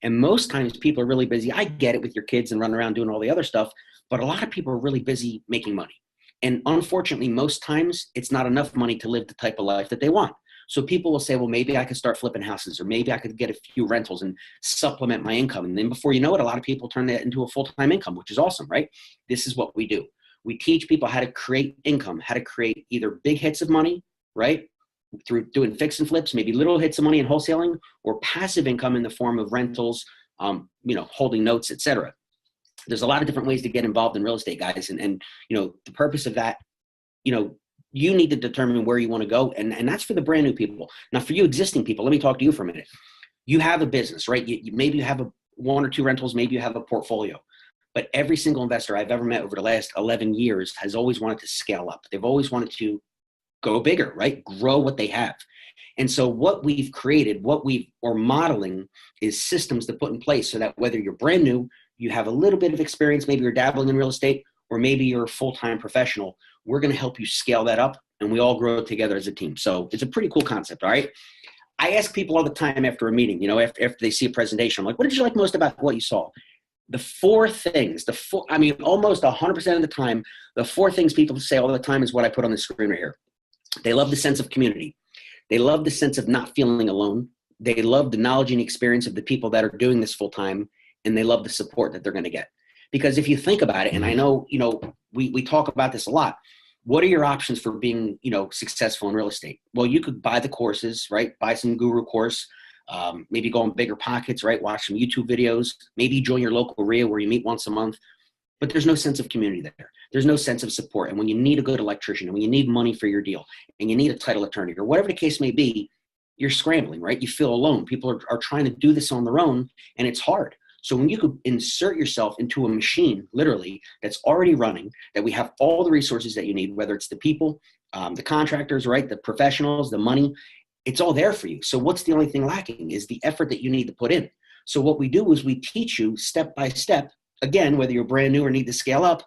And most times people are really busy. I get it with your kids and running around doing all the other stuff, but a lot of people are really busy making money. And unfortunately, most times it's not enough money to live the type of life that they want. So people will say, well, maybe I could start flipping houses, or maybe I could get a few rentals and supplement my income. And then before you know it, a lot of people turn that into a full-time income, which is awesome, right? This is what we do. We teach people how to create income, how to create either big hits of money, right, through doing fix and flips, maybe little hits of money in wholesaling, or passive income in the form of rentals, holding notes, etc. There's a lot of different ways to get involved in real estate, guys. And the purpose of that, you need to determine where you want to go. And that's for the brand new people. Now, for you existing people, let me talk to you for a minute. You have a business, right? Maybe you have one or two rentals, maybe you have a portfolio. But every single investor I've ever met over the last 11 years has always wanted to scale up. They've always wanted to go bigger, right? Grow what they have. And so what we've created, what we are modeling is systems to put in place so that whether you're brand new, you have a little bit of experience, maybe you're dabbling in real estate, or maybe you're a full-time professional, we're going to help you scale that up, and we all grow together as a team. So it's a pretty cool concept, all right? I ask people all the time after a meeting, after they see a presentation, I'm like, what did you like most about what you saw? The four things, almost 100% of the time, the four things people say all the time is what I put on the screen right here. They love the sense of community. They love the sense of not feeling alone. They love the knowledge and experience of the people that are doing this full time, and they love the support that they're going to get. Because if you think about it, and I know, we talk about this a lot, what are your options for being, successful in real estate? Well, you could buy the courses, right? Buy some guru course, maybe go on Bigger Pockets, right? Watch some YouTube videos, maybe join your local RIA where you meet once a month. But there's no sense of community there. There's no sense of support. And when you need a good electrician, and when you need money for your deal, and you need a title attorney, or whatever the case may be, you're scrambling, right? You feel alone. People are trying to do this on their own, and it's hard. So when you could insert yourself into a machine, literally, that's already running, that we have all the resources that you need, whether it's the people, the contractors, right, the professionals, the money, it's all there for you. So what's the only thing lacking is the effort that you need to put in. So what we do is we teach you step by step, again, whether you're brand new or need to scale up,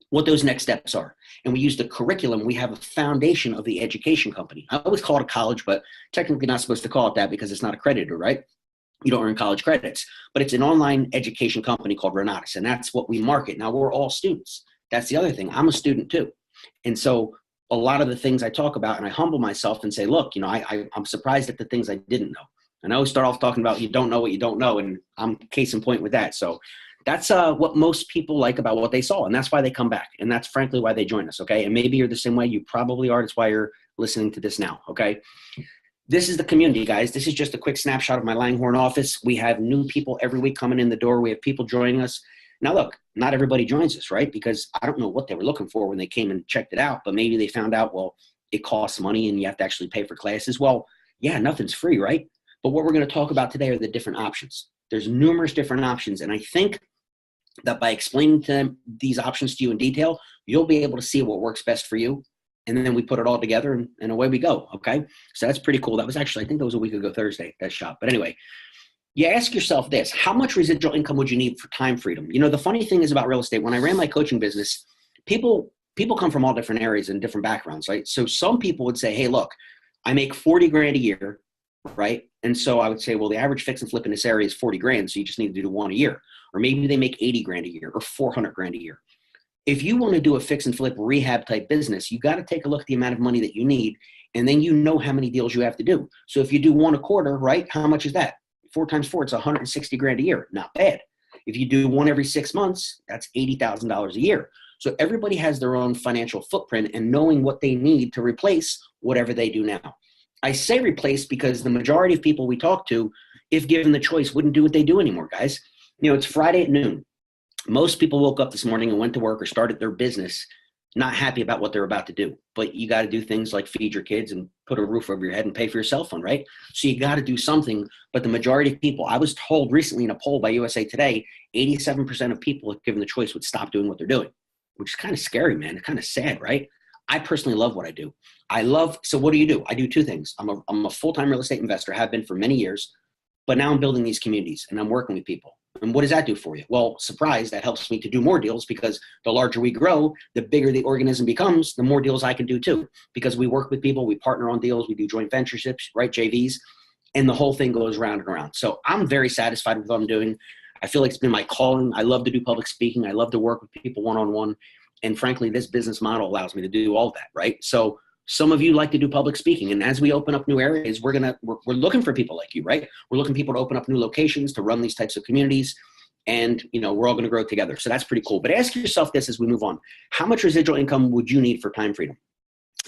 what those next steps are. And we use the curriculum. We have a foundation of the education company. I always call it a college, but technically not supposed to call it that because it's not accredited, right? You don't earn college credits, but it's an online education company called Renatus, and that's what we market. Now, we're all students. That's the other thing. I'm a student too. And so a lot of the things I talk about, and I humble myself and say, look, I'm surprised at the things I didn't know. And I always start off talking about you don't know what you don't know, and I'm case in point with that. So that's what most people like about what they saw, and that's why they come back, and that's frankly why they join us, okay? And maybe you're the same way. You probably are. That's why you're listening to this now, okay? This is the community, guys. This is just a quick snapshot of my Langhorne office. We have new people every week coming in the door. We have people joining us. Now, look, not everybody joins us, right? Because I don't know what they were looking for when they came and checked it out, but maybe they found out, well, it costs money and you have to actually pay for classes. Well, yeah, nothing's free, right? But what we're going to talk about today are the different options. There's numerous different options, and I think that by explaining to them these options to you in detail, you'll be able to see what works best for you. And then we put it all together and away we go, okay? So that's pretty cool. That was actually, I think that was a week ago Thursday, that shop. But anyway, you ask yourself this, how much residual income would you need for time freedom? The funny thing is about real estate, when I ran my coaching business, people come from all different areas and different backgrounds, right? So some people would say, hey, look, I make 40 grand a year, right? And so I would say, well, the average fix and flip in this area is 40 grand. So you just need to do one a year. Or maybe they make 80 grand a year or 400 grand a year. If you want to do a fix and flip rehab type business, you got to take a look at the amount of money that you need, and then you know how many deals you have to do. So if you do one a quarter, right, how much is that? 4 times 4, it's 160 grand a year. Not bad. If you do one every 6 months, that's $80,000 a year. So everybody has their own financial footprint and knowing what they need to replace whatever they do now. I say replace because the majority of people we talk to, if given the choice, wouldn't do what they do anymore, guys. It's Friday at noon. Most people woke up this morning and went to work or started their business not happy about what they're about to do. But you got to do things like feed your kids and put a roof over your head and pay for your cell phone, right? So you got to do something. But the majority of people, I was told recently in a poll by USA Today, 87% of people, if given the choice, would stop doing what they're doing, which is kind of scary, man. It's kind of sad, right? I personally love what I do. So what do? I do two things. I'm a full-time real estate investor, have been for many years, but now I'm building these communities and I'm working with people. And what does that do for you? Well, surprise, that helps me to do more deals because the larger we grow, the bigger the organism becomes, the more deals I can do too. Because we work with people, we partner on deals, we do joint ventureships, right, JVs. and the whole thing goes round and around. So I'm very satisfied with what I'm doing. I feel like it's been my calling. I love to do public speaking. I love to work with people one-on-one. And frankly, this business model allows me to do all that, right? So some of you like to do public speaking. And as we open up new areas, we're looking for people like you, right? We're looking for people to open up new locations, to run these types of communities. And, we're all going to grow together. So that's pretty cool. But ask yourself this as we move on. How much residual income would you need for time freedom?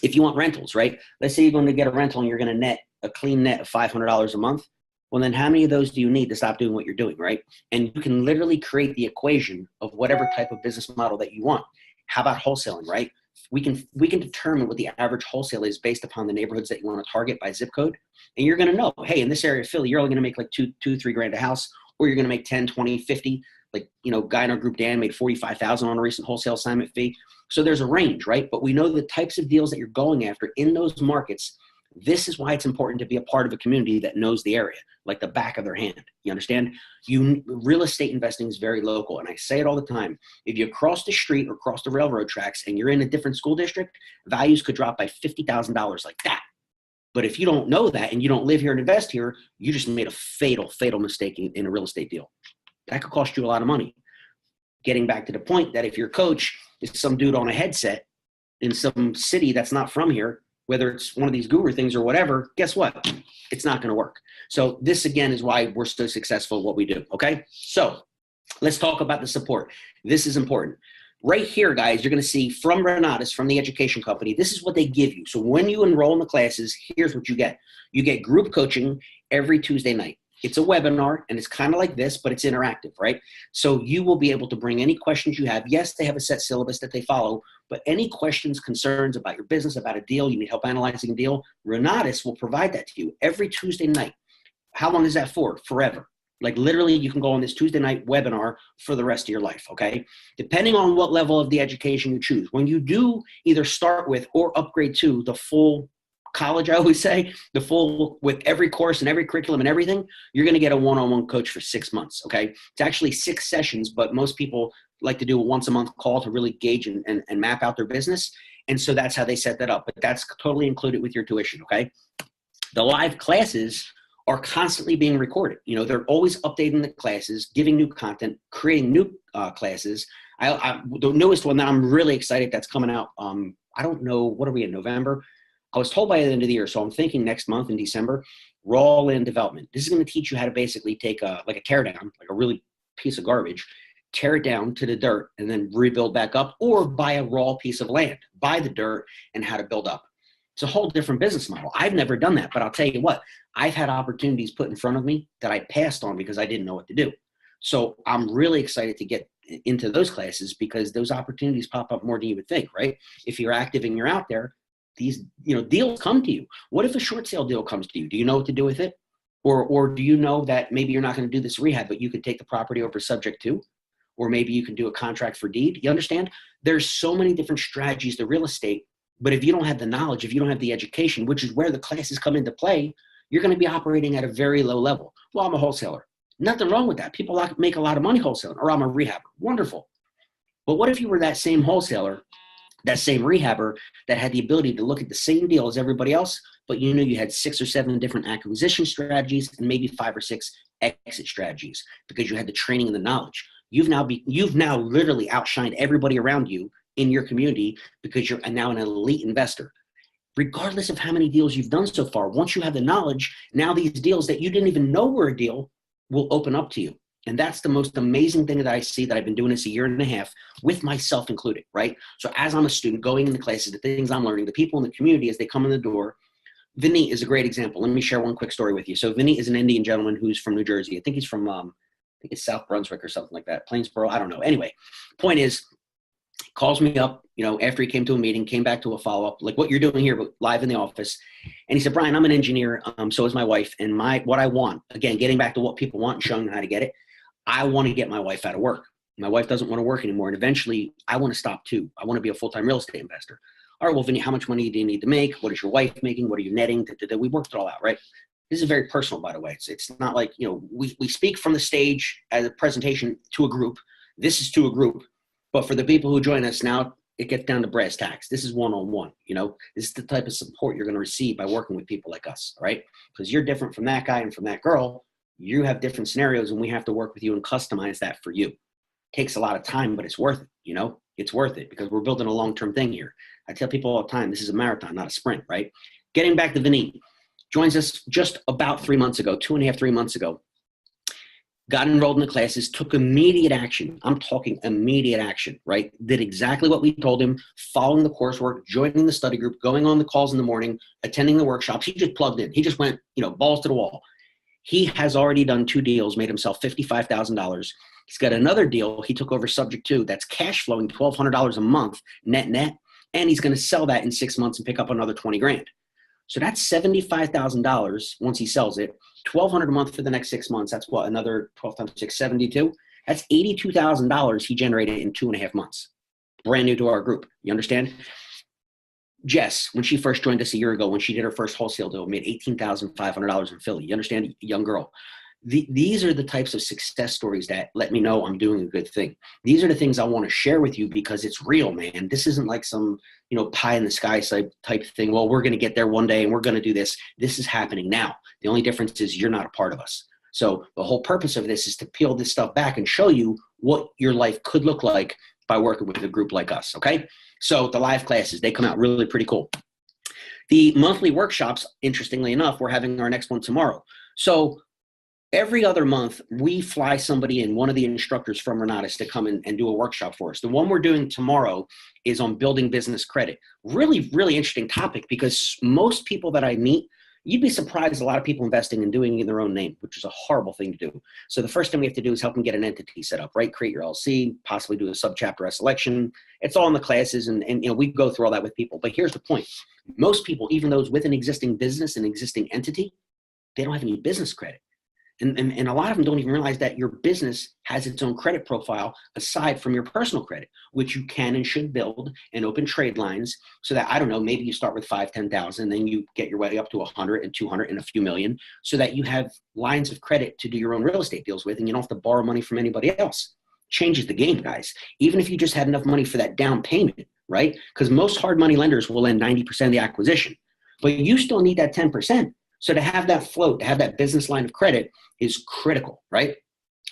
If you want rentals, right? Let's say you're going to get a rental and you're going to net a clean net of $500 a month. Well, then how many of those do you need to stop doing what you're doing, right? And you can literally create the equation of whatever type of business model that you want. How about wholesaling, right? We can determine what the average wholesale is based upon the neighborhoods that you want to target by zip code. And you're going to know, hey, in this area of Philly, you're only going to make like $2-3 grand a house, or you're going to make 10, 20, 50. Like, guy in our group, Dan, made $45,000 on a recent wholesale assignment fee. So there's a range, right? But we know the types of deals that you're going after in those markets. This is why it's important to be a part of a community that knows the area like the back of their hand. You understand? Real estate investing is very local. And I say it all the time. If you cross the street or cross the railroad tracks and you're in a different school district, values could drop by $50,000 like that. But if you don't know that and you don't live here and invest here, you just made a fatal mistake in a real estate deal. That could cost you a lot of money. Getting back to the point that if your coach is some dude on a headset in some city that's not from here, whether it's one of these guru things or whatever, guess what? It's not going to work. So this, again, is why we're so successful at what we do, okay? So let's talk about the support. This is important. Right here, guys, you're going to see from Renatus, from the education company, this is what they give you. So when you enroll in the classes, here's what you get. You get group coaching every Tuesday night. It's a webinar, and it's kind of like this, but it's interactive, right? So you will be able to bring any questions you have. Yes, they have a set syllabus that they follow, but any questions, concerns about your business, about a deal, you need help analyzing a deal, Renatus will provide that to you every Tuesday night. How long is that for? Forever. Like literally, you can go on this Tuesday night webinar for the rest of your life, okay? Depending on what level of the education you choose. When you do either start with or upgrade to the full college, I always say, the full with every course and every curriculum and everything, you're going to get a one-on-one coach for 6 months, okay? It's actually 6 sessions, but most people like to do a once-a-month call to really gauge and map out their business. And so that's how they set that up. But that's totally included with your tuition, okay? The live classes are constantly being recorded. They're always updating the classes, giving new content, creating new classes. The newest one that I'm really excited that's coming out, I don't know, what are we in, November? I was told by the end of the year, so I'm thinking next month in December, raw land development. This is going to teach you how to basically take a tear down, like a really piece of garbage, tear it down to the dirt and then rebuild back up, or buy a raw piece of land, buy the dirt and how to build up. It's a whole different business model. I've never done that, but I'll tell you what, I've had opportunities put in front of me that I passed on because I didn't know what to do. So I'm really excited to get into those classes because those opportunities pop up more than you would think, right? If you're active and you're out there, these deals come to you. What if a short sale deal comes to you? Do you know what to do with it? Or do you know that maybe you're not going to do this rehab, but you could take the property over subject to? Or maybe you can do a contract for deed. You understand? There's so many different strategies to real estate, but if you don't have the knowledge, if you don't have the education, which is where the classes come into play, you're going to be operating at a very low level. Well, I'm a wholesaler. Nothing wrong with that. People make a lot of money wholesaling, or I'm a rehabber. Wonderful. But what if you were that same wholesaler, that same rehabber that had the ability to look at the same deal as everybody else, but you knew you had 6 or 7 different acquisition strategies and maybe 5 or 6 exit strategies because you had the training and the knowledge. You've now literally outshined everybody around you in your community because you're now an elite investor. Regardless of how many deals you've done so far, once you have the knowledge, now these deals that you didn't even know were a deal will open up to you. And that's the most amazing thing that I see, that I've been doing this a year and a half with myself included, right? So as I'm a student going into classes, the things I'm learning, the people in the community as they come in the door, Vinny is a great example. Let me share one quick story with you. So Vinny is an Indian gentleman who's from New Jersey. I think he's from, I think it's South Brunswick or something like that. Plainsboro, I don't know. Anyway, point is, calls me up, after he came to a meeting, came back to a follow-up, like what you're doing here, but live in the office. And he said, Brian, I'm an engineer. So is my wife. And what I want, again, getting back to what people want and showing them how to get it, I want to get my wife out of work. My wife doesn't want to work anymore. And eventually I want to stop too. I want to be a full-time real estate investor. All right, well, Vinny, how much money do you need to make? What is your wife making? What are you netting? We worked it all out, right? This is very personal, by the way. It's not like, we speak from the stage as a presentation to a group. This is to a group. But for the people who join us now, it gets down to brass tacks. This is one-on-one, you know, this is the type of support you're going to receive by working with people like us, right? Because you're different from that guy and from that girl. You have different scenarios and we have to work with you and customize that for you. It takes a lot of time, but it's worth it, you know, it's worth it because we're building a long-term thing here. I tell people all the time, this is a marathon, not a sprint, right? Getting back to Vineet, joins us just about 3 months ago, 2.5, 3 months ago. Got enrolled in the classes, took immediate action. I'm talking immediate action, right? Did exactly what we told him, following the coursework, joining the study group, going on the calls in the morning, attending the workshops. He just plugged in. He just went, you know, balls to the wall. He has already done 2 deals, made himself $55,000. He's got another deal he took over subject to that's cash flowing $1,200 a month net, and he's going to sell that in 6 months and pick up another 20 grand. So that's $75,000 once he sells it. $1,200 a month for the next 6 months. That's what, another 12 times 6, 72. That's $82,000 he generated in 2.5 months. Brand new to our group. You understand? Jess, when she first joined us a year ago, when she did her first wholesale deal, made $18,500 in Philly. You understand? Young girl. These are the types of success stories that let me know I'm doing a good thing. These are the things I want to share with you because it's real, man. This isn't like some, you know, pie in the sky type thing. Well, we're going to get there one day and we're going to do this. This is happening now. The only difference is you're not a part of us. So the whole purpose of this is to peel this stuff back and show you what your life could look like by working with a group like us. Okay. So the live classes, they come out really pretty cool. The monthly workshops, interestingly enough, we're having our next one tomorrow. So every other month, we fly somebody in, one of the instructors from Renatus, to come in and do a workshop for us. The one we're doing tomorrow is on building business credit. Really, really interesting topic because most people that I meet, you'd be surprised a lot of people investing and doing it in their own name, which is a horrible thing to do. So the first thing we have to do is help them get an entity set up, right? Create your LLC, possibly do a subchapter S election. It's all in the classes and you know, we go through all that with people. But here's the point. Most people, even those with an existing business, an existing entity, they don't have any business credit. And a lot of them don't even realize that your business has its own credit profile aside from your personal credit, which you can and should build and open trade lines so that, I don't know, maybe you start with 5, 10,000, then you get your way up to 100 and 200 and a few million so that you have lines of credit to do your own real estate deals with and you don't have to borrow money from anybody else. Changes the game, guys. Even if you just had enough money for that down payment, right? Because most hard money lenders will lend 90% of the acquisition, but you still need that 10%. So to have that float, to have that business line of credit is critical, right?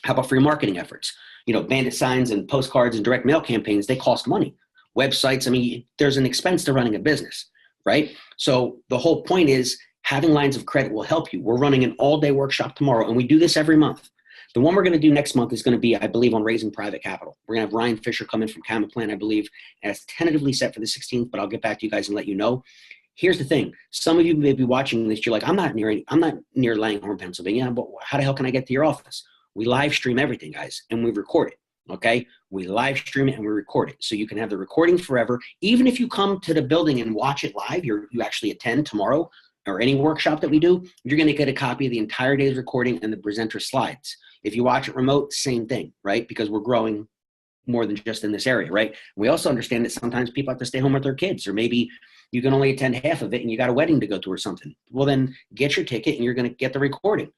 How about for your marketing efforts? You know, bandit signs and postcards and direct mail campaigns, they cost money. Websites, I mean, there's an expense to running a business, right? So the whole point is having lines of credit will help you. We're running an all-day workshop tomorrow, and we do this every month. The one we're going to do next month is going to be, I believe, on raising private capital. We're going to have Ryan Fisher come in from Camaplan, I believe, and it's tentatively set for the 16th, but I'll get back to you guys and let you know. Here's the thing. Some of you may be watching this. You're like, I'm not near Langhorne, Pennsylvania, but how the hell can I get to your office? We live stream everything, guys, and we record it. Okay. We live stream it and we record it. So you can have the recording forever. Even if you come to the building and watch it live, you actually attend tomorrow or any workshop that we do, you're going to get a copy of the entire day's recording and the presenter slides. If you watch it remote, same thing, right? Because we're growing more than just in this area, right? We also understand that sometimes people have to stay home with their kids, or maybe you can only attend half of it and you got a wedding to go to or something. Well, then get your ticket and you're going to get the recording.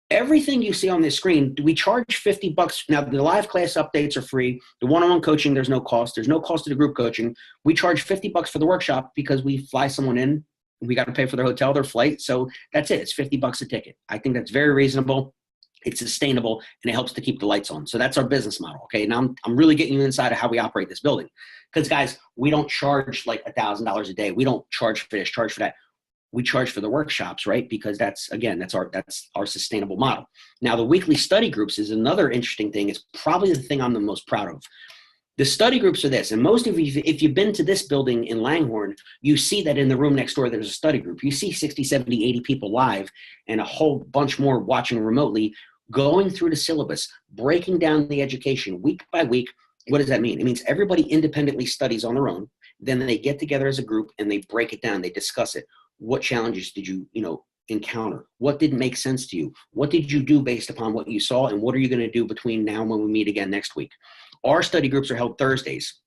Everything you see on this screen, we charge $50. Now, the live class updates are free. The one-on-one coaching, there's no cost. There's no cost to the group coaching. We charge $50 for the workshop because we fly someone in. We got to pay for their hotel, their flight. So that's it. It's $50 a ticket. I think that's very reasonable. It's sustainable, and it helps to keep the lights on. So that's our business model. Okay. Now I'm really getting you inside of how we operate this building. Because guys, we don't charge like $1,000 a day. We don't charge for this, charge for that. We charge for the workshops, right? Because that's our sustainable model. Now the weekly study groups is another interesting thing. It's probably the thing I'm the most proud of. The study groups are this, and most of you, if you've been to this building in Langhorne, you see that in the room next door, there's a study group. You see 60, 70, 80 people live and a whole bunch more watching remotely, going through the syllabus, breaking down the education week by week. What does that mean? It means everybody independently studies on their own. Then they get together as a group and they break it down. They discuss it. What challenges did you, encounter? What didn't make sense to you? What did you do based upon what you saw? And what are you going to do between now and when we meet again next week? Our study groups are held Thursdays.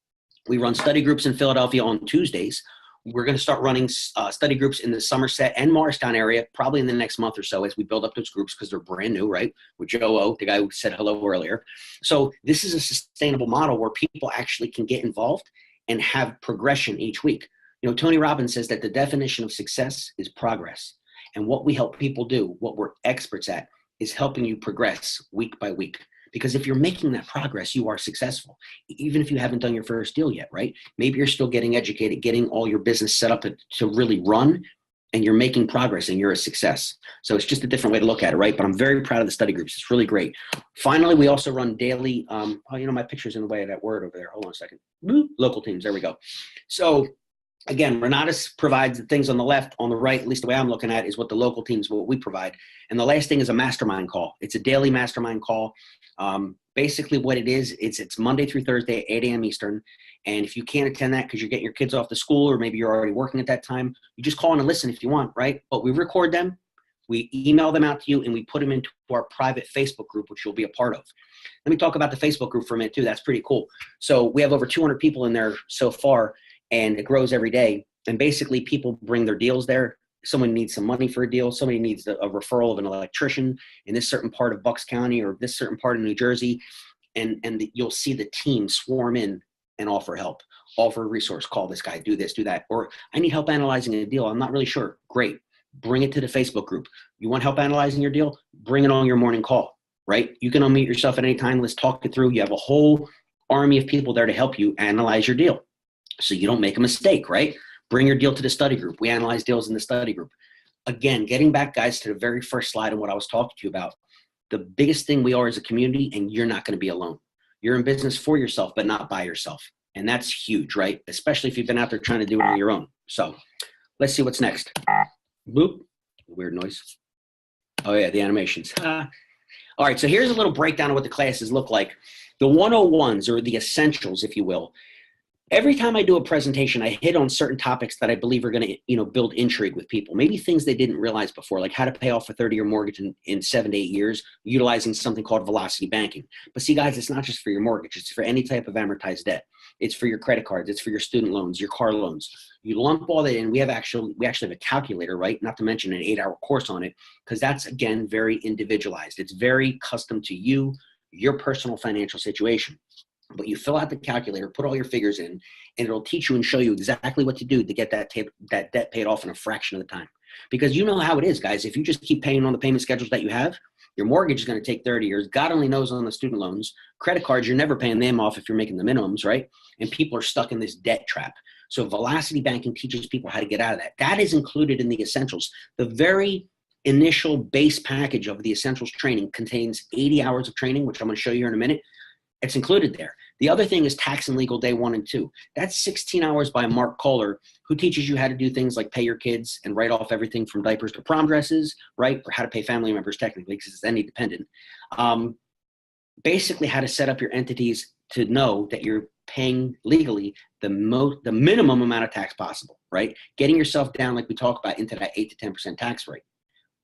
We run study groups in Philadelphia on Tuesdays. We're going to start running study groups in the Somerset and Morristown area probably in the next month or so as we build up those groups because they're brand new, right? With Joe O, the guy who said hello earlier. So this is a sustainable model where people actually can get involved and have progression each week. You know, Tony Robbins says that the definition of success is progress. And what we help people do, what we're experts at, is helping you progress week by week. Because if you're making that progress, you are successful, even if you haven't done your first deal yet, right? Maybe you're still getting educated, getting all your business set up to really run, and you're making progress and you're a success. So it's just a different way to look at it, right? But I'm very proud of the study groups. It's really great. Finally, we also run daily, oh, you know, my picture's in the way of that word over there. Hold on a second. Local teams, there we go. So again, Renatus provides the things on the left. On the right, at least the way I'm looking at it, is what the local teams, what we provide. And the last thing is a mastermind call. It's a daily mastermind call. Basically what it is, it's Monday through Thursday, 8 a.m. Eastern. And if you can't attend that because you're getting your kids off to school, or maybe you're already working at that time, you just call in and listen if you want, right? But we record them, we email them out to you, and we put them into our private Facebook group, which you'll be a part of. Let me talk about the Facebook group for a minute too. That's pretty cool. So we have over 200 people in there so far, and it grows every day. And basically people bring their deals there. Someone needs some money for a deal. Somebody needs a referral of an electrician in this certain part of Bucks County or this certain part of New Jersey. And you'll see the team swarm in and offer help, offer a resource, call this guy, do this, do that. Or I need help analyzing a deal. I'm not really sure. Great. Bring it to the Facebook group. You want help analyzing your deal? Bring it on your morning call, right? You can unmute yourself at any time. Let's talk it through. You have a whole army of people there to help you analyze your deal so you don't make a mistake, right? Bring your deal to the study group. We analyze deals in the study group. Again, getting back, guys, to the very first slide and what I was talking to you about, the biggest thing we are as a community, and you're not going to be alone. You're in business for yourself, but not by yourself. And that's huge, right? Especially if you've been out there trying to do it on your own. So let's see what's next. Boop. Weird noise. Oh, yeah, the animations. All right, so here's a little breakdown of what the classes look like. The 101s, or the essentials, if you will. Every time I do a presentation, I hit on certain topics that I believe are going to, you know, build intrigue with people. Maybe things they didn't realize before, like how to pay off a 30-year mortgage in 7 to 8 years, utilizing something called velocity banking. But see, guys, it's not just for your mortgage. It's for any type of amortized debt. It's for your credit cards. It's for your student loans, your car loans. You lump all that in. We actually have a calculator, right? Not to mention an 8-hour course on it, because that's, again, very individualized. It's very custom to you, your personal financial situation. But you fill out the calculator, put all your figures in, and it'll teach you and show you exactly what to do to get that debt paid off in a fraction of the time. Because you know how it is, guys. If you just keep paying on the payment schedules that you have, your mortgage is going to take 30 years. God only knows on the student loans. Credit cards, you're never paying them off if you're making the minimums, right? And people are stuck in this debt trap. So velocity banking teaches people how to get out of that. That is included in the essentials. The very initial base package of the essentials training contains 80 hours of training, which I'm going to show you here in a minute. It's included there. The other thing is tax and legal day 1 and 2. That's 16 hours by Mark Kohler, who teaches you how to do things like pay your kids and write off everything from diapers to prom dresses, right? Or how to pay family members technically, because it's any dependent. Basically how to set up your entities to know that you're paying legally the minimum amount of tax possible, right? Getting yourself down, like we talked about, into that 8 to 10% tax rate.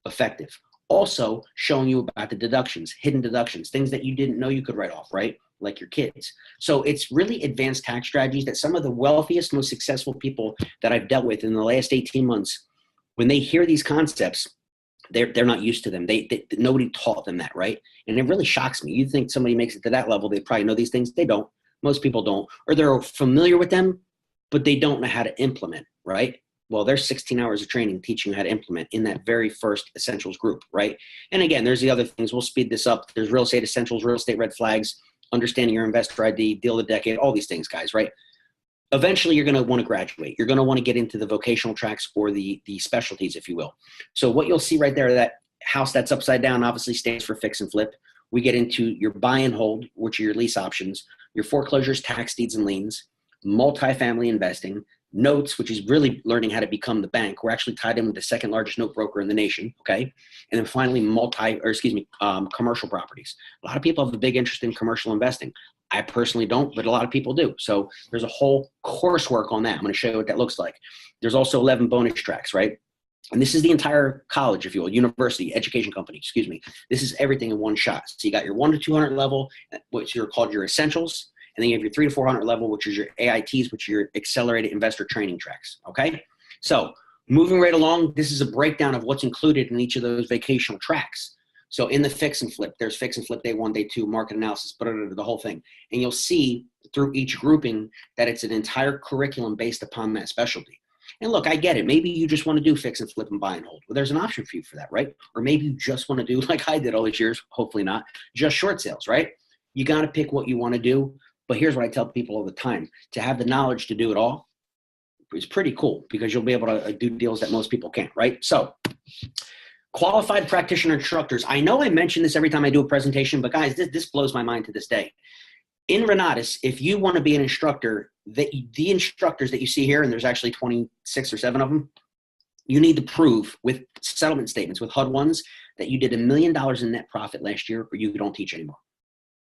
Effective. Also showing you about the deductions, hidden deductions, things that you didn't know you could write off, right? Like your kids. So it's really advanced tax strategies that some of the wealthiest, most successful people that I've dealt with in the last 18 months, when they hear these concepts, they're not used to them. Nobody taught them that, right? And it really shocks me. You think somebody makes it to that level, they probably know these things. They don't. Most people don't. Or they're familiar with them, but they don't know how to implement, right? Well, there's 16 hours of training teaching you how to implement in that very first essentials group, right? And again, there's the other things. We'll speed this up. There's real estate essentials, real estate red flags, understanding your investor ID, deal of the decade, all these things, guys, right? Eventually, you're going to want to graduate. You're going to want to get into the vocational tracks or the specialties, if you will. So what you'll see right there, that house that's upside down obviously stands for fix and flip. We get into your buy and hold, which are your lease options, your foreclosures, tax deeds and liens, multifamily investing, notes, which is really learning how to become the bank. We're actually tied in with the second largest note broker in the nation, okay? And then finally, commercial properties. A lot of people have a big interest in commercial investing. I personally don't, but a lot of people do. So there's a whole coursework on that. I'm going to show you what that looks like. There's also 11 bonus tracks, right? And this is the entire college, if you will, university, education company, excuse me. This is everything in one shot. So you got your 1 to 200 level, which are called your essentials. And then you have your 3 to 400 level, which is your AITs, which are your accelerated investor training tracks, okay? So moving right along, this is a breakdown of what's included in each of those vocational tracks. So in the fix and flip, there's fix and flip day 1, day 2, market analysis, the whole thing. And you'll see through each grouping that it's an entire curriculum based upon that specialty. And look, I get it. Maybe you just want to do fix and flip and buy and hold. Well, there's an option for you for that, right? Or maybe you just want to do, like I did all these years, hopefully not, just short sales, right? You got to pick what you want to do. But here's what I tell people all the time. To have the knowledge to do it all is pretty cool, because you'll be able to do deals that most people can't, right? So qualified practitioner instructors. I know I mention this every time I do a presentation, but guys, this blows my mind to this day. In Renatus, if you want to be an instructor, the instructors that you see here, and there's actually 26 or 7 of them, you need to prove with settlement statements, with HUD ones, that you did $1 million in net profit last year, or you don't teach anymore.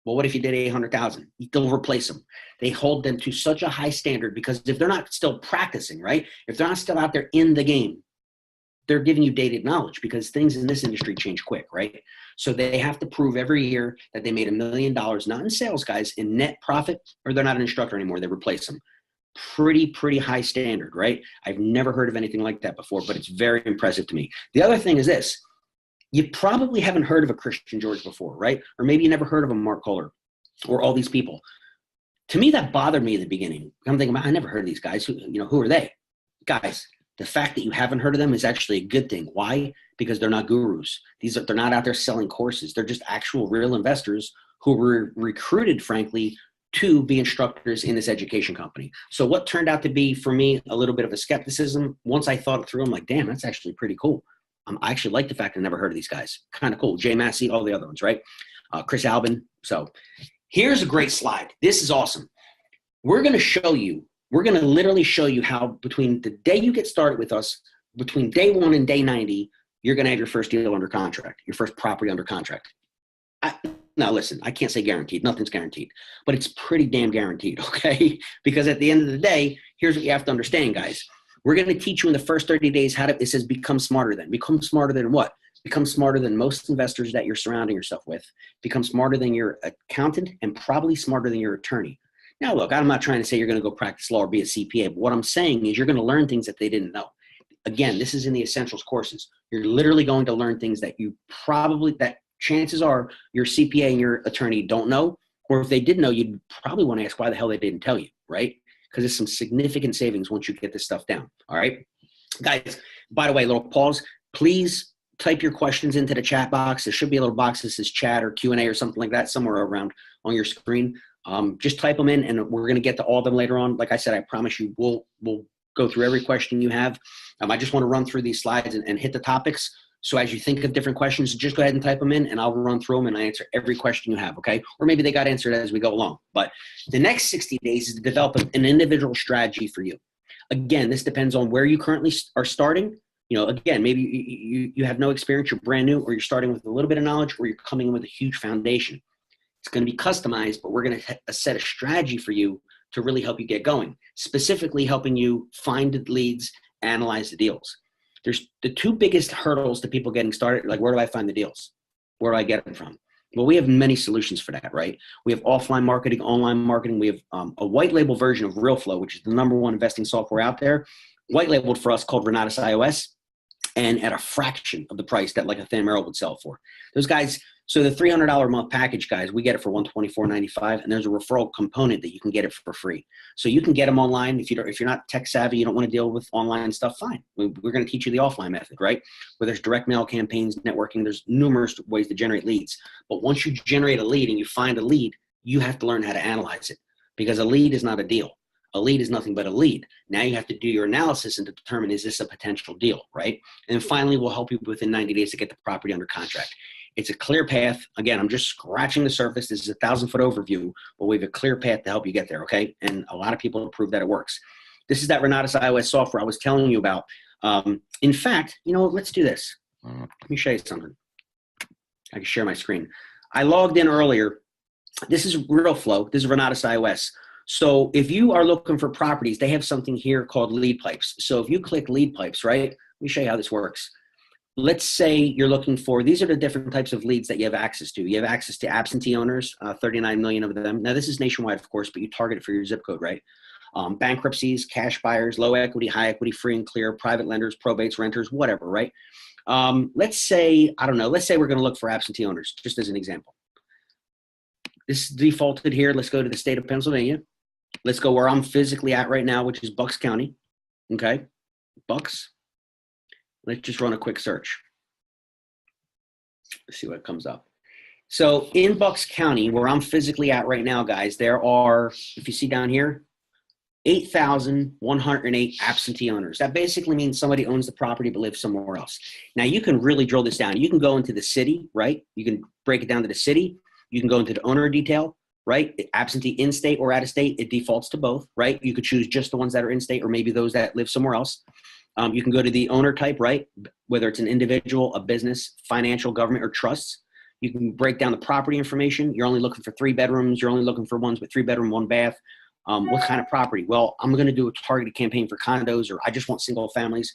Well, what if you did 800,000? They'll replace them. They hold them to such a high standard, because if they're not still practicing, right? If they're not still out there in the game, they're giving you dated knowledge, because things in this industry change quick, right? So they have to prove every year that they made $1 million, not in sales, guys, in net profit, or they're not an instructor anymore. They replace them. Pretty high standard, right? I've never heard of anything like that before, but it's very impressive to me. The other thing is this. You probably haven't heard of a Christian George before, right? Or maybe you never heard of a Mark Kohler or all these people. To me, that bothered me at the beginning. I'm thinking, I never heard of these guys. Who are they? Guys, the fact that you haven't heard of them is actually a good thing. Why? Because they're not gurus. They're not out there selling courses. They're just actual real investors who were recruited, frankly, to be instructors in this education company. So what turned out to be, for me, a little bit of a skepticism, once I thought it through, I'm like, damn, that's actually pretty cool. I actually like the fact I never heard of these guys. Kind of cool. Jay Massey, all the other ones, right? Chris Albin. So here's a great slide. This is awesome. We're going to literally show you how, between the day you get started with us, between day 1 and day 90, you're going to have your first deal under contract, your first property under contract. Now listen, I can't say guaranteed. Nothing's guaranteed, but it's pretty damn guaranteed, okay? Because at the end of the day, here's what you have to understand, guys. We're going to teach you in the first 30 days how to, it says become smarter than. Become smarter than what? Become smarter than most investors that you're surrounding yourself with. Become smarter than your accountant, and probably smarter than your attorney. Now, look, I'm not trying to say you're going to go practice law or be a CPA, but what I'm saying is you're going to learn things that they didn't know. Again, this is in the essentials courses. You're literally going to learn things that that chances are your CPA and your attorney don't know, or if they did know, you'd probably want to ask why the hell they didn't tell you, right? Because there's some significant savings once you get this stuff down, all right? Guys, by the way, little pause, please type your questions into the chat box. There should be a little box that says chat or Q&A or something like that somewhere around on your screen. Just type them in, and we're going to get to all of them later on. Like I said, I promise you we'll go through every question you have. I just want to run through these slides and hit the topics. So as you think of different questions, just go ahead and type them in, and I'll run through them and answer every question you have, okay? Or maybe they got answered as we go along. But the next 60 days is to develop an individual strategy for you. Again, this depends on where you currently are starting. Again, maybe you have no experience, you're brand new, or you're starting with a little bit of knowledge, or you're coming in with a huge foundation. It's going to be customized, but we're going to set a strategy for you to really help you get going, specifically helping you find the leads, analyze the deals. There's the 2 biggest hurdles to people getting started. Like, where do I find the deals? Where do I get them from? Well, we have many solutions for that, right? We have offline marketing, online marketing. We have a white label version of RealFlow, which is the #1 investing software out there, white labeled for us, called Renatus iOS, and at a fraction of the price that like a Thin Merrill would sell for. Those guys, so the $300 a month package, guys, we get it for $124.95, and there's a referral component that you can get it for free. So you can get them online. If you're not tech savvy, you don't want to deal with online stuff, fine. We're going to teach you the offline method, right? Where there's direct mail campaigns, networking, there's numerous ways to generate leads. But once you generate a lead and you find a lead, you have to learn how to analyze it, because a lead is not a deal. A lead is nothing but a lead. Now you have to do your analysis and determine, is this a potential deal, right? And then finally, we'll help you within 90 days to get the property under contract. It's a clear path. Again, I'm just scratching the surface. This is a 1,000-foot overview, but we have a clear path to help you get there, okay? And a lot of people have proved that it works. This is that Renatus iOS software I was telling you about. In fact, let's do this. Let me show you something. I can share my screen. I logged in earlier. This is RealFlow. This is Renatus iOS. So if you are looking for properties, they have something here called lead pipes. So if you click lead pipes, right? Let me show you how this works. Let's say you're looking for, these are the different types of leads that you have access to. You have access to absentee owners, 39 million of them. Now this is nationwide, of course, but you target it for your zip code, right? Bankruptcies, cash buyers, low equity, high equity, free and clear, private lenders, probates, renters, whatever, right? Let's say, I don't know, let's say we're going to look for absentee owners, just as an example. This is defaulted here. Let's go to the state of Pennsylvania. Let's go where I'm physically at right now, which is Bucks County. Okay, Bucks. Let's just run a quick search. Let's see what comes up. So in Bucks County, where I'm physically at right now, guys, there are, if you see down here, 8,108 absentee owners. That basically means somebody owns the property but lives somewhere else. Now, you can really drill this down. You can go into the city, right? You can break it down to the city. You can go into the owner detail, right? Absentee in-state or out-of-state, it defaults to both, right? You could choose just the ones that are in-state or maybe those that live somewhere else. You can go to the owner type, right? Whether it's an individual, a business, financial, government, or trusts. You can break down the property information. You're only looking for 3 bedrooms. You're only looking for ones with 3 bedroom, 1 bath. What kind of property? Well, I'm going to do a targeted campaign for condos, or I just want single families.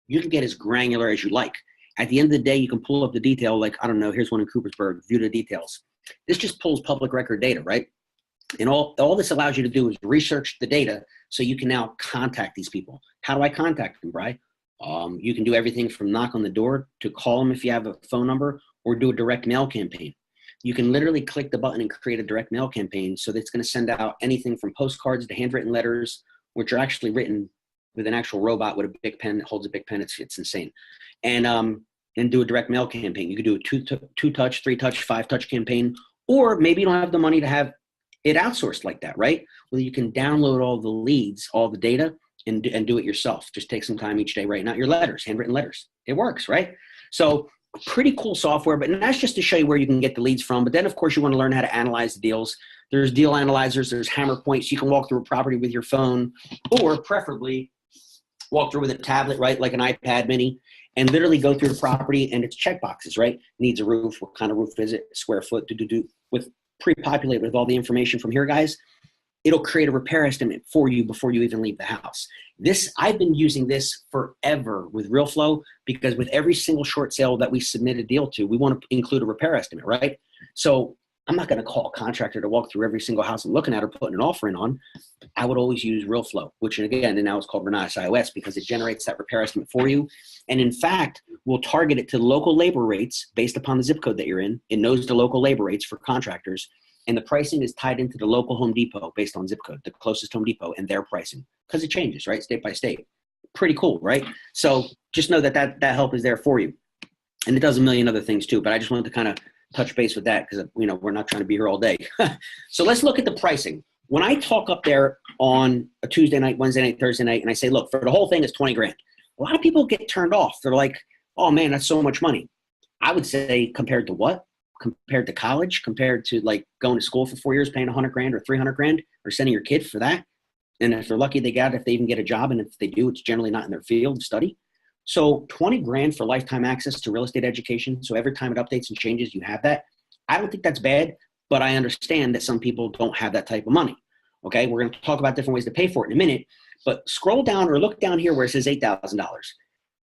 You can get as granular as you like. At the end of the day, you can pull up the detail, like, I don't know, here's one in Coopersburg, view the details. This just pulls public record data, right? And all this allows you to do is research the data so you can now contact these people. How do I contact them, Bri? You can do everything from knock on the door to call them if you have a phone number, or do a direct mail campaign. You can literally click the button and create a direct mail campaign. So that's going to send out anything from postcards to handwritten letters, which are actually written with an actual robot with a big pen that holds a big pen. It's insane. And do a direct mail campaign. You could do a 2-touch, 3-touch, 5-touch campaign, or maybe you don't have the money to have it outsourced like that, right? Well, you can download all the leads, all the data, and do it yourself. Just take some time each day writing out your letters, handwritten letters. It works, right? So pretty cool software, but that's just to show you where you can get the leads from. But then, of course, you want to learn how to analyze the deals. There's deal analyzers. There's hammer points. You can walk through a property with your phone, or preferably walk through with a tablet, right, like an iPad mini, and literally go through the property and it's check boxes, right? Needs a roof. What kind of roof is it? Square foot, with pre-populated with all the information from here, guys. It'll create a repair estimate for you before you even leave the house. I've been using this forever with RealFlow, because with every single short sale that we submit a deal to, we want to include a repair estimate, right? So I'm not going to call a contractor to walk through every single house I'm looking at or putting an offer in on. I would always use RealFlow, which again, and now it's called Renatus iOS, because it generates that repair estimate for you. And in fact, we'll target it to local labor rates based upon the zip code that you're in. It knows the local labor rates for contractors. And the pricing is tied into the local Home Depot based on zip code, the closest Home Depot and their pricing, because it changes, right? State by state. Pretty cool, right? So just know that help is there for you. And it does a million other things too, but I just wanted to kind of touch base with that because, we're not trying to be here all day. So let's look at the pricing. When I talk up there on a Tuesday night, Wednesday night, Thursday night, and I say, look, for the whole thing, it's 20 grand. A lot of people get turned off. They're like, oh man, that's so much money. I would say, compared to what? Compared to college, compared to like going to school for 4 years, paying 100 grand or 300 grand, or sending your kid for that. And if they're lucky, if they even get a job. And if they do, it's generally not in their field of study. So 20 grand for lifetime access to real estate education. So every time it updates and changes, you have that. I don't think that's bad, but I understand that some people don't have that type of money. Okay. We're going to talk about different ways to pay for it in a minute, but scroll down or look down here where it says $8,000.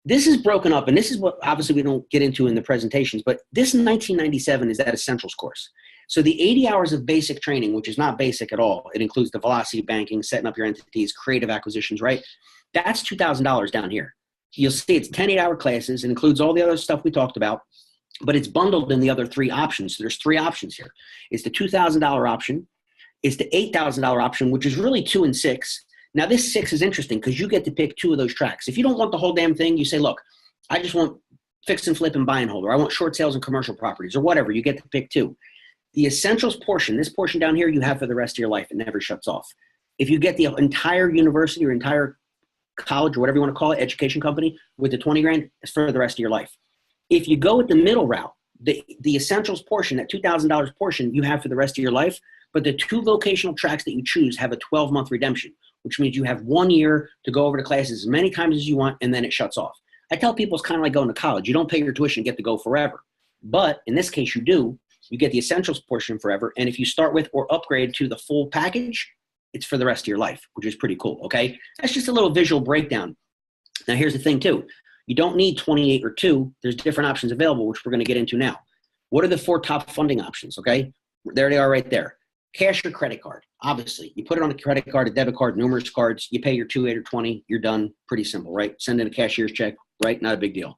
This is broken up, and this is what obviously we don't get into in the presentations, but this 1997 is that essentials course. So the 80 hours of basic training, which is not basic at all, it includes the velocity banking, setting up your entities, creative acquisitions, right? That's $2,000 down here. You'll see it's 10 8-hour classes. It includes all the other stuff we talked about, but it's bundled in the other 3 options. So there's 3 options here. It's the $2,000 option. It's the $8,000 option, which is really 2 and 6. Now, this 6 is interesting because you get to pick 2 of those tracks. If you don't want the whole damn thing, you say, look, I just want fix and flip and buy and hold, or I want short sales and commercial properties, or whatever. You get to pick 2. The essentials portion, this portion down here, you have for the rest of your life. It never shuts off. If you get the entire university or entire college or whatever you want to call it, education company with the 20 grand, it's for the rest of your life. If you go with the middle route, the essentials portion, that $2,000 portion, you have for the rest of your life, but the 2 vocational tracks that you choose have a 12-month redemption, which means you have 1 year to go over the classes as many times as you want, and then it shuts off. I tell people it's kind of like going to college. You don't pay your tuition and get to go forever. But in this case, you do. You get the essentials portion forever. And if you start with or upgrade to the full package, it's for the rest of your life, which is pretty cool, okay? That's just a little visual breakdown. Now, here's the thing, too. You don't need 28 or 2. There's different options available, which we're going to get into now. What are the 4 top funding options, okay? There they are right there. Cash or credit card. Obviously, you put it on a credit card, a debit card, numerous cards. You pay your 2, 8, or 20. You're done. Pretty simple, right? Send in a cashier's check, right? Not a big deal.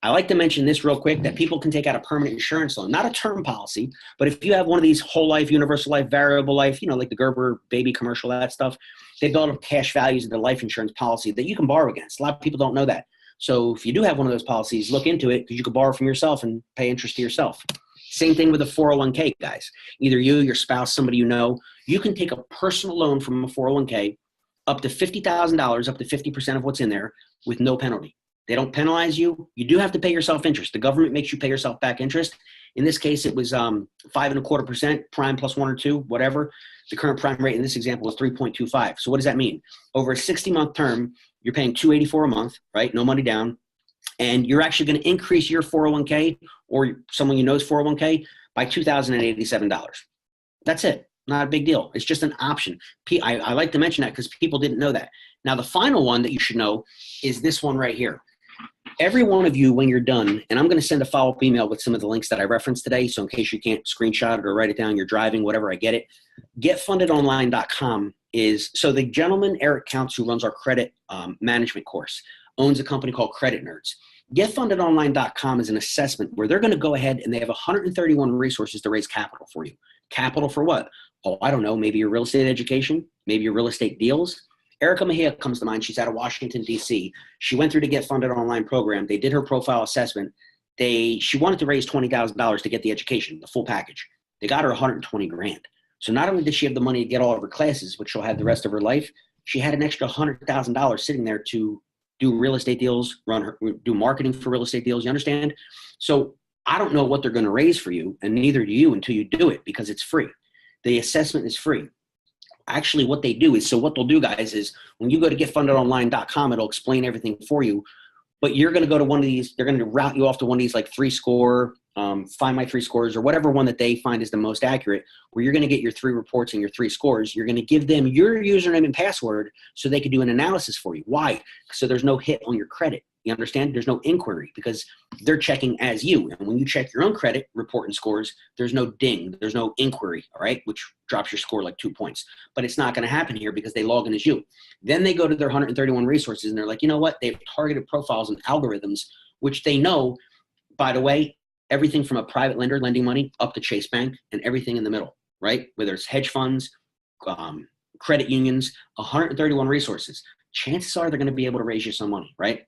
I like to mention this real quick, that people can take out a permanent insurance loan, not a term policy, but if you have one of these whole life, universal life, variable life, like the Gerber baby commercial, that stuff, they build up cash values in the life insurance policy that you can borrow against. A lot of people don't know that. So if you do have one of those policies, look into it, because you could borrow from yourself and pay interest to yourself. Same thing with a 401k, guys. Either you, your spouse, somebody you know, you can take a personal loan from a 401k up to $50,000, up to 50% of what's in there, with no penalty. They don't penalize you. You do have to pay yourself interest. The government makes you pay yourself back interest. In this case, it was 5.25%, prime plus 1 or 2, whatever. The current prime rate in this example is 3.25. So what does that mean? Over a 60-month term, you're paying $284 a month, right? No money down. And you're actually going to increase your 401k, or someone you know's 401k, by $2,087. That's it. Not a big deal. It's just an option. I like to mention that because people didn't know that. Now, the final one that you should know is this one right here. Every one of you, when you're done, and I'm going to send a follow-up email with some of the links that I referenced today, so in case you can't screenshot it or write it down, you're driving, whatever, I get it. GetFundedOnline.com is, so the gentleman, Eric Counts, who runs our credit management course, owns a company called Credit Nerds. GetFundedOnline.com is an assessment where they're going to go ahead and they have 131 resources to raise capital for you. Capital for what? Oh, I don't know. Maybe your real estate education, maybe your real estate deals. Erica Mejia comes to mind. She's out of Washington, D.C. She went through the Get Funded Online program. They did her profile assessment. She wanted to raise $20,000 to get the education, the full package. They got her 120 grand. So not only did she have the money to get all of her classes, which she'll have the rest of her life, she had an extra $100,000 sitting there to do real estate deals, do marketing for real estate deals. You understand? So I don't know what they're going to raise for you, and neither do you until you do it, because it's free. The assessment is free. Actually, what they do is, so what they'll do, guys, is when you go to getfundedonline.com, it'll explain everything for you. But you're going to go to one of these, they're going to route you off to one of these like 3-score, Find My 3 scores, or whatever one that they find is the most accurate, where you're going to get your 3 reports and your 3 scores. You're going to give them your username and password so they can do an analysis for you. Why? So there's no hit on your credit. You understand? There's no inquiry, because they're checking as you. And when you check your own credit report and scores, there's no ding, there's no inquiry, all right, which drops your score like 2 points. But it's not going to happen here because they log in as you. Then they go to their 131 resources and they're like, you know what? They have targeted profiles and algorithms, which they know, by the way, everything from a private lender lending money up to Chase Bank and everything in the middle, right? Whether it's hedge funds, credit unions, 131 resources. Chances are they're going to be able to raise you some money, right?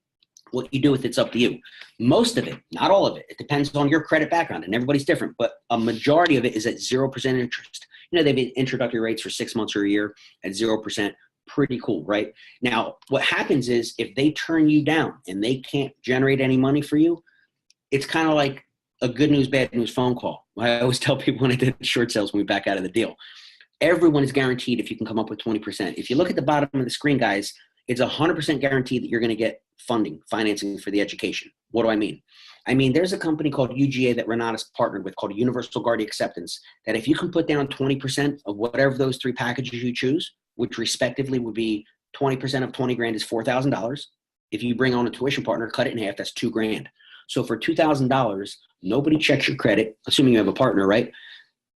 What you do with it's up to you. Most of it, not all of it. It depends on your credit background, and everybody's different, but a majority of it is at 0% interest. They have introductory rates for 6 months or a year at 0%. Pretty cool, right? Now, what happens is if they turn you down and they can't generate any money for you, it's kind of like a good news, bad news phone call. I always tell people when I did short sales when we back out of the deal, everyone is guaranteed if you can come up with 20%. If you look at the bottom of the screen, guys, it's 100% guaranteed that you're going to get financing for the education. What do I mean? I mean, there's a company called UGA that Renata's partnered with called Universal Guardian Acceptance, that if you can put down 20% of whatever those 3 packages you choose, which respectively would be 20% of 20 grand is $4,000. If you bring on a tuition partner, cut it in half, that's $2 grand. So for $2,000, nobody checks your credit, assuming you have a partner, right?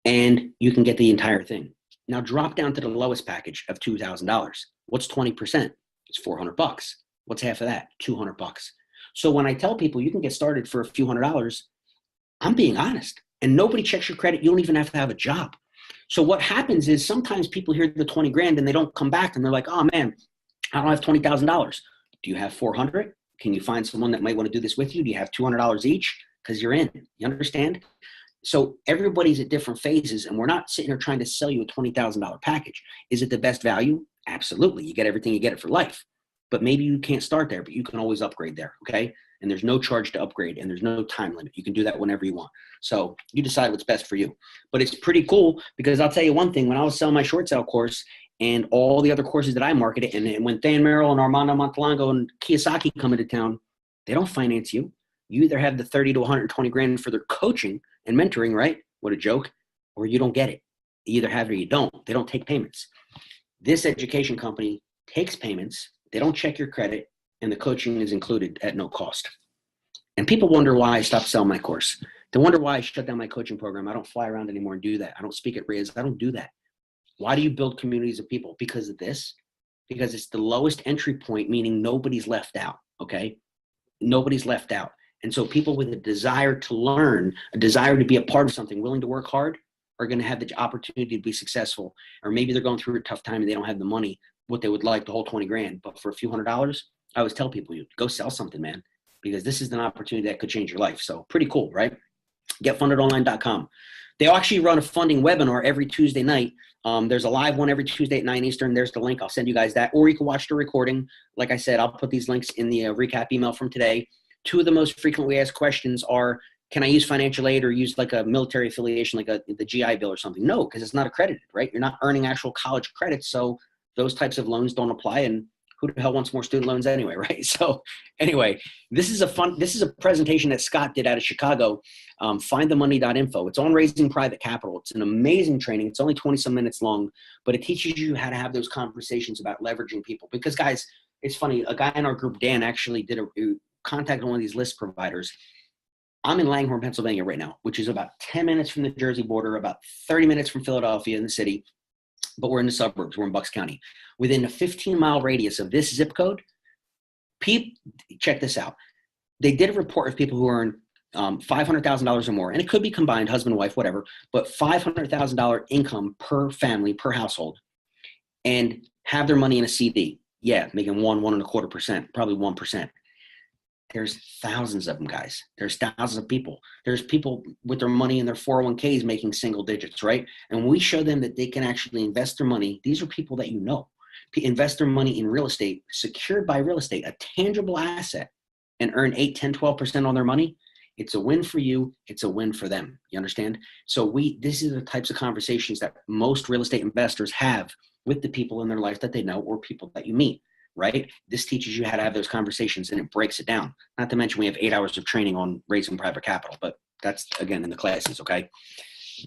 And you can get the entire thing. Now drop down to the lowest package of $2,000. What's 20%? It's $400. What's half of that? $200. So when I tell people you can get started for a few $100s, I'm being honest. And nobody checks your credit. You don't even have to have a job. So what happens is sometimes people hear the 20 grand and they don't come back and they're like, oh man, I don't have $20,000. Do you have 400? Can you find someone that might want to do this with you? Do you have $200 each? Because you're in. You understand? So everybody's at different phases, and we're not sitting here trying to sell you a $20,000 package. Is it the best value? Absolutely. You get everything, you get it for life. But maybe you can't start there, but you can always upgrade there, okay? And there's no charge to upgrade, and there's no time limit. You can do that whenever you want. So you decide what's best for you. But it's pretty cool, because I'll tell you one thing. When I was selling my short sale course and all the other courses that I marketed, and when Dan Merrill and Armando Montalongo and Kiyosaki come into town, they don't finance you. You either have the 30 to 120 grand for their coaching and mentoring, right? What a joke. Or you don't get it. You either have it or you don't. They don't take payments. This education company takes payments. They don't check your credit, and the coaching is included at no cost. And people wonder why I stopped selling my course. They wonder why I shut down my coaching program. I don't fly around anymore and do that. I don't speak at RIAs. I don't do that. Why do you build communities of people? Because of this. Because it's the lowest entry point, meaning nobody's left out, okay? Nobody's left out. And so people with a desire to learn, a desire to be a part of something, willing to work hard, are going to have the opportunity to be successful. Or maybe they're going through a tough time and they don't have the money, what they would like, the whole 20 grand. But for a few $100s, I always tell people, you go sell something, man, because this is an opportunity that could change your life. So pretty cool, right? GetFundedOnline.com. They actually run a funding webinar every Tuesday night. There's a live one every Tuesday at 9 Eastern. There's the link. I'll send you guys that. Or you can watch the recording. Like I said, I'll put these links in the recap email from today. Two of the most frequently asked questions are, can I use financial aid or use like a military affiliation, like the GI Bill or something? No, because it's not accredited, right? You're not earning actual college credits. So those types of loans don't apply. And who the hell wants more student loans anyway, right? So anyway, this is a presentation that Scott did out of Chicago, findthemoney.info. It's on raising private capital. It's an amazing training. It's only 20 some minutes long, but it teaches you how to have those conversations about leveraging people. Because guys, it's funny, a guy in our group, Dan, actually did contacted one of these list providers. I'm in Langhorne, Pennsylvania right now, which is about 10 minutes from the Jersey border, about 30 minutes from Philadelphia in the city. But we're in the suburbs. We're in Bucks County. Within a 15-mile radius of this zip code, check this out. They did a report of people who earn $500,000 or more, and it could be combined, husband, wife, whatever, but $500,000 income per family, per household, and have their money in a CD. Yeah, making 1.25%, probably 1%. There's thousands of them, guys. There's thousands of people. There's people with their money in their 401ks making single digits, right? And when we show them that they can actually invest their money, these are people that you know, invest their money in real estate, secured by real estate, a tangible asset, and earn 8, 10, 12% on their money. It's a win for you. It's a win for them. You understand? So this is the types of conversations that most real estate investors have with the people in their life that they know or people that you meet. Right? This teaches you how to have those conversations and it breaks it down. Not to mention we have 8 hours of training on raising private capital, but that's again in the classes, okay?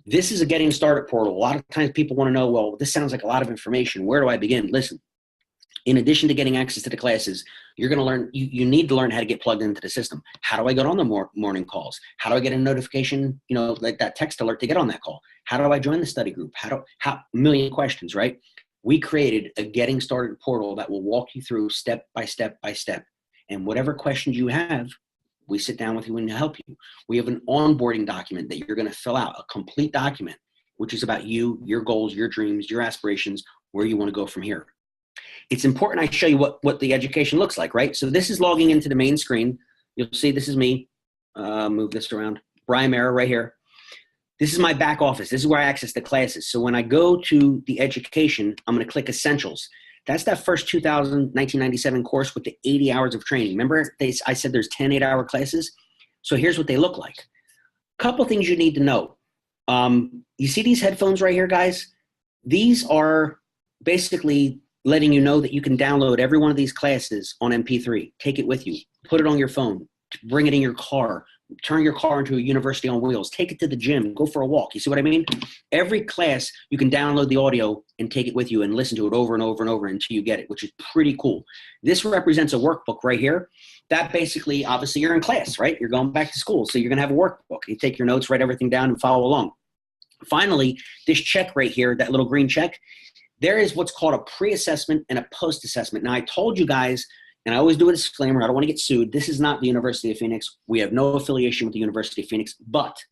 This is a getting started portal. A lot of times people want to know, well, this sounds like a lot of information. Where do I begin? Listen, in addition to getting access to the classes, you're going to learn, you need to learn how to get plugged into the system. How do I get on the morning calls? How do I get a notification, like that text alert to get on that call? How do I join the study group? How a million questions, right? We created a getting started portal that will walk you through step by step by step. And whatever questions you have, we sit down with you and help you. We have an onboarding document that you're going to fill out, a complete document, which is about you, your goals, your dreams, your aspirations, where you want to go from here. It's important I show you what the education looks like, right? So this is logging into the main screen. You'll see this is me. Move this around. Brian Mara right here. This is my back office. This is where I access the classes. So when I go to the education, I'm going to click Essentials. That's that first 1997 course with the 80 hours of training. Remember, I said there's 10 8-hour classes? So here's what they look like. A couple things you need to know. You see these headphones right here, guys? These are basically letting you know that you can download every one of these classes on MP3. Take it with you. Put it on your phone. Bring it in your car. Turn your car into a university on wheels. Take it to the gym. Go for a walk. You see what I mean? Every class, you can download the audio and take it with you and listen to it over and over and over until you get it, which is pretty cool. This represents a workbook right here. That basically, obviously, you're in class, right? You're going back to school. So you're going to have a workbook. You take your notes, write everything down, and follow along. Finally, this check right here, that little green check, there is what's called a pre-assessment and a post-assessment. Now, I told you guys, and I always do a disclaimer, I don't want to get sued. This is not the University of Phoenix. We have no affiliation with the University of Phoenix, but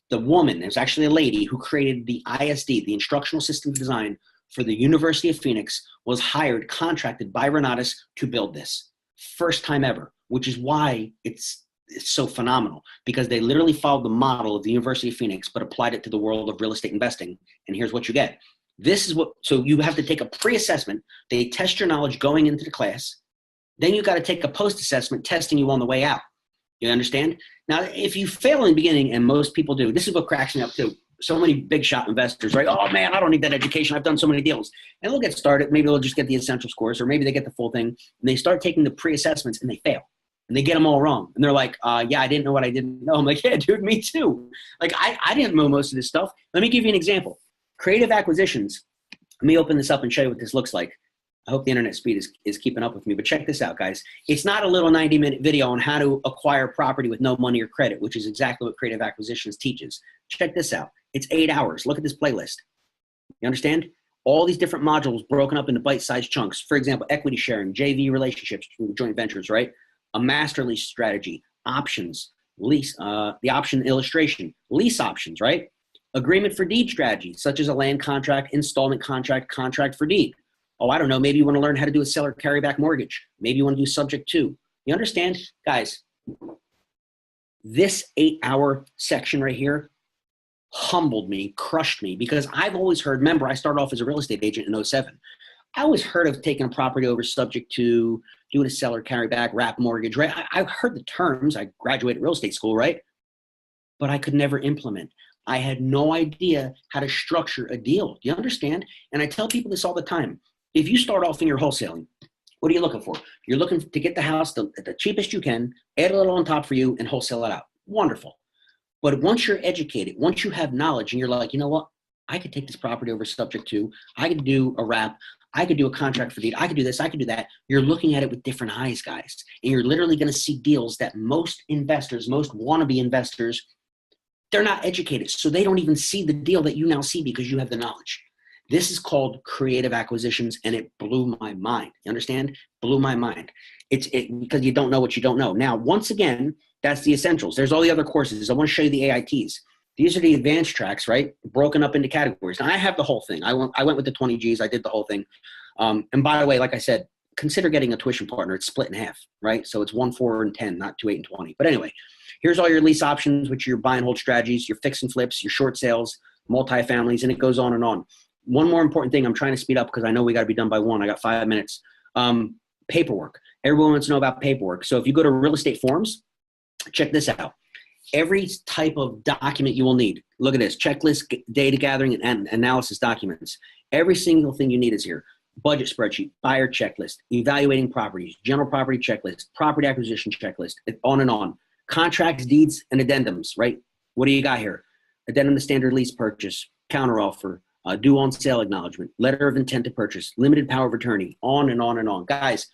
the woman, there's actually a lady who created the ISD, the Instructional System Design for the University of Phoenix, was hired, contracted by Renatus to build this. First time ever, which is why it's so phenomenal, because they literally followed the model of the University of Phoenix, but applied it to the world of real estate investing. And here's what you get. So you have to take a pre-assessment. They test your knowledge going into the class. Then you got to take a post-assessment testing you on the way out. You understand? Now, if you fail in the beginning, and most people do, this is what cracks me up too. So many big shot investors, right? Oh man, I don't need that education. I've done so many deals. And they'll get started. Maybe they'll just get the essentials course, or maybe they get the full thing. And they start taking the pre-assessments and they fail. And they get them all wrong. And they're like, yeah, I didn't know what I didn't know. I'm like, yeah, dude, me too. Like I didn't know most of this stuff. Let me give you an example. Creative acquisitions. Let me open this up and show you what this looks like. I hope the internet speed is keeping up with me, but check this out, guys. It's not a little 90-minute video on how to acquire property with no money or credit, which is exactly what Creative Acquisitions teaches. Check this out. It's 8 hours. Look at this playlist. You understand? All these different modules broken up into bite-sized chunks. For example, equity sharing, JV relationships, joint ventures, right? A master lease strategy, options, lease, the option illustration, lease options, right? Agreement for deed strategy, such as a land contract, installment contract, contract for deed. Oh, I don't know. Maybe you want to learn how to do a seller carryback mortgage. Maybe you want to do subject to. You understand? Guys, this 8-hour section right here humbled me, crushed me, because I've always heard, remember, I started off as a real estate agent in 07. I always heard of taking a property over subject to, doing a seller carryback, wrap mortgage, right? I've heard the terms. I graduated real estate school, right? But I could never implement. I had no idea how to structure a deal. Do you understand? And I tell people this all the time. If you start off in your wholesaling, what are you looking for? You're looking to get the house the cheapest you can, add a little on top for you, and wholesale it out. Wonderful. But once you're educated, once you have knowledge, and you're like, you know what? I could take this property over subject to. I could do a wrap. I could do a contract for deed. I could do this. I could do that. You're looking at it with different eyes, guys. And you're literally going to see deals that most investors, most wannabe investors, they're not educated. So they don't even see the deal that you now see because you have the knowledge. This is called creative acquisitions, and it blew my mind. You understand? Blew my mind. It's because you don't know what you don't know. Now, once again, that's the essentials. There's all the other courses. I want to show you the AITs. These are the advanced tracks, right? Broken up into categories. Now, I have the whole thing. I went with the 20 Gs. I did the whole thing. And by the way, like I said, consider getting a tuition partner. It's split in half, right? So it's 1, 4, and 10, not 2, 8, and 20. But anyway, here's all your lease options, which are your buy and hold strategies, your fix and flips, your short sales, multifamilies, and it goes on and on. One more important thing, I'm trying to speed up because I know we got to be done by 1. I got 5 minutes. Paperwork. Everyone wants to know about paperwork. So if you go to real estate forms, check this out. Every type of document you will need. Look at this. Checklist, data gathering, and analysis documents. Every single thing you need is here. Budget spreadsheet, buyer checklist, evaluating properties, general property checklist, property acquisition checklist, on and on. Contracts, deeds, and addendums, right? What do you got here? Addendum to standard lease purchase, counteroffer, due on sale acknowledgement, letter of intent to purchase, limited power of attorney, on and on and on. Guys,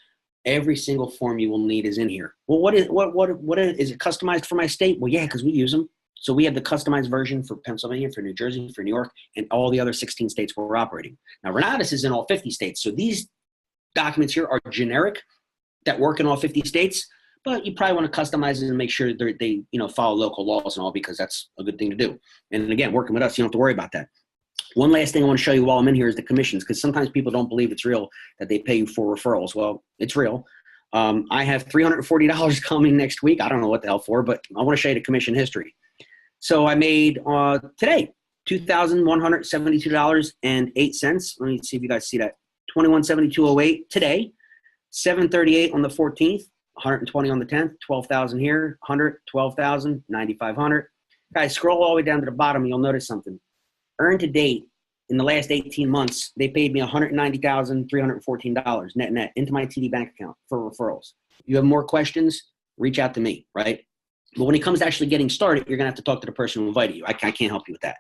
every single form you will need is in here. Well, what is it customized for my state? Well, yeah, because we use them. So we have the customized version for Pennsylvania, for New Jersey, for New York, and all the other 16 states where we're operating. Now, Renatus is in all 50 states. So these documents here are generic that work in all 50 states, but you probably want to customize it and make sure they follow local laws and all, because that's a good thing to do. And again, working with us, you don't have to worry about that. One last thing I want to show you while I'm in here is the commissions, because sometimes people don't believe it's real that they pay you for referrals. Well, it's real. I have $340 coming next week. I don't know what the hell for, but I want to show you the commission history. So I made today $2,172.08. Let me see if you guys see that. $21.7208 today, $738 on the 14th, $120 on the 10th, $12,000 here, $100, $12,000, $9,500. Guys, scroll all the way down to the bottom. You'll notice something. Earned to date in the last 18 months, they paid me $190,314 net into my TD bank account for referrals. If you have more questions, reach out to me, right? But when it comes to actually getting started, you're going to have to talk to the person who invited you. I can't help you with that.